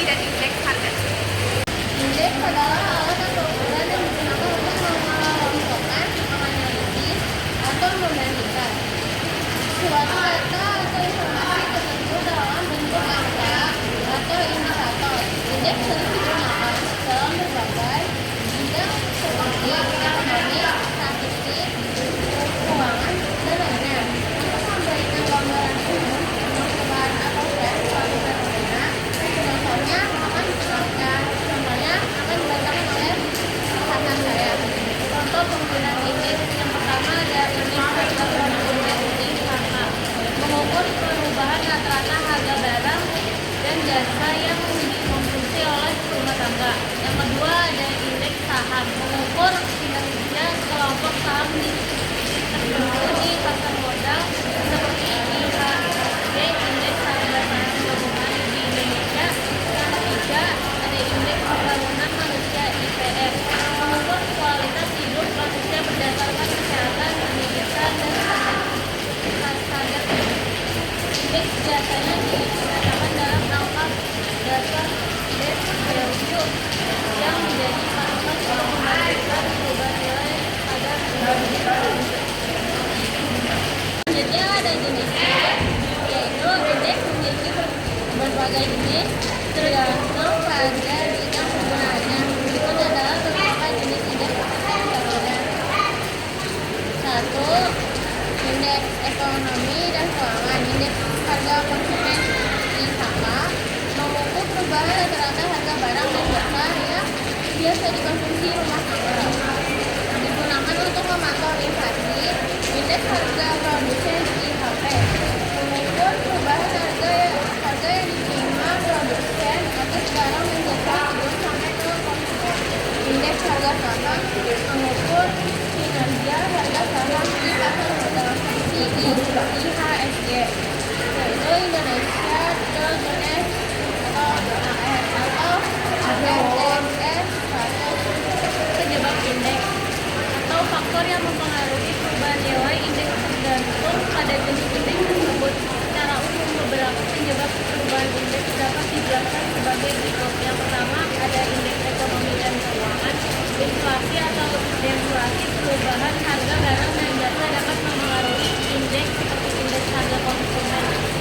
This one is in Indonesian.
dan indeks harga? Indeks adalah alat atau ukuran yang digunakan untuk mengelompokkan, menganalisis, atau membandingkan suatu data atau informasi tertentu dalam bentuk angka atau indikator. Indeks sering digunakan dalam berbagai bidang seperti ekonomi, statistik, keuangan, dan lainnya. Untuk memberikan gambaran umum, percobaan atau tren suatu fenomena, contohnya akan dijelaskan. Contohnya akan dibacakan oleh rekan saya. Contoh penggunaan indeks yang pertama ada indeks harga produk indeks harga mengukur perubahan rata-rata harga barang dan jasa yang dikonsumsi oleh rumah tangga. Yang kedua ada indeks saham mengukur kinerja kelompok saham di tertentu di pasar modal seperti IHSG, indeks harga saham gabungan di Indonesia. Yang ketiga ada indeks pembangunan manusia IPM mengukur kualitas hidup manusia berdasarkan kesehatan, pendidikan, dan standar hidup. Indeks biasanya dinyatakan dalam angka dasar value yang menjadi patokan untuk membandingkan perubahan nilai pada perubahan. Selanjutnya ada jenisnya, yaitu indeks memiliki berbagai jenis tergantung pada bidang penggunaannya. Berikut adalah beberapa jenis indeks pembangunan. 1. Indeks ekonomi dan keuangan. Indeks harga konsumen (IHK) mengukur perubahan rata-rata harga barang dan jasa yang biasa dikonsumsi rumah tangga. Digunakan untuk memantau inflasi. Indeks harga produsen (IHP) mengukur perubahan harga yang diterima produsen atas barang dan jasa sebelum sampai ke konsumen. Indeks harga saham mengukur kinerja harga saham di pasar modal seperti IHSG, yaitu Indonesia Dow Jones atau ADX 100. Penyebab indeks atau faktor yang mempengaruhi perubahan nilai indeks tergantung pada jenis indeks tersebut. Secara umum, beberapa penyebab perubahan indeks dapat dijelaskan sebagai berikut. Yang pertama ada indeks ekonomi dan keuangan. Inflasi atau deflasi, perubahan harga barang dan jasa dapat mempengaruhi indeks seperti indeks harga konsumen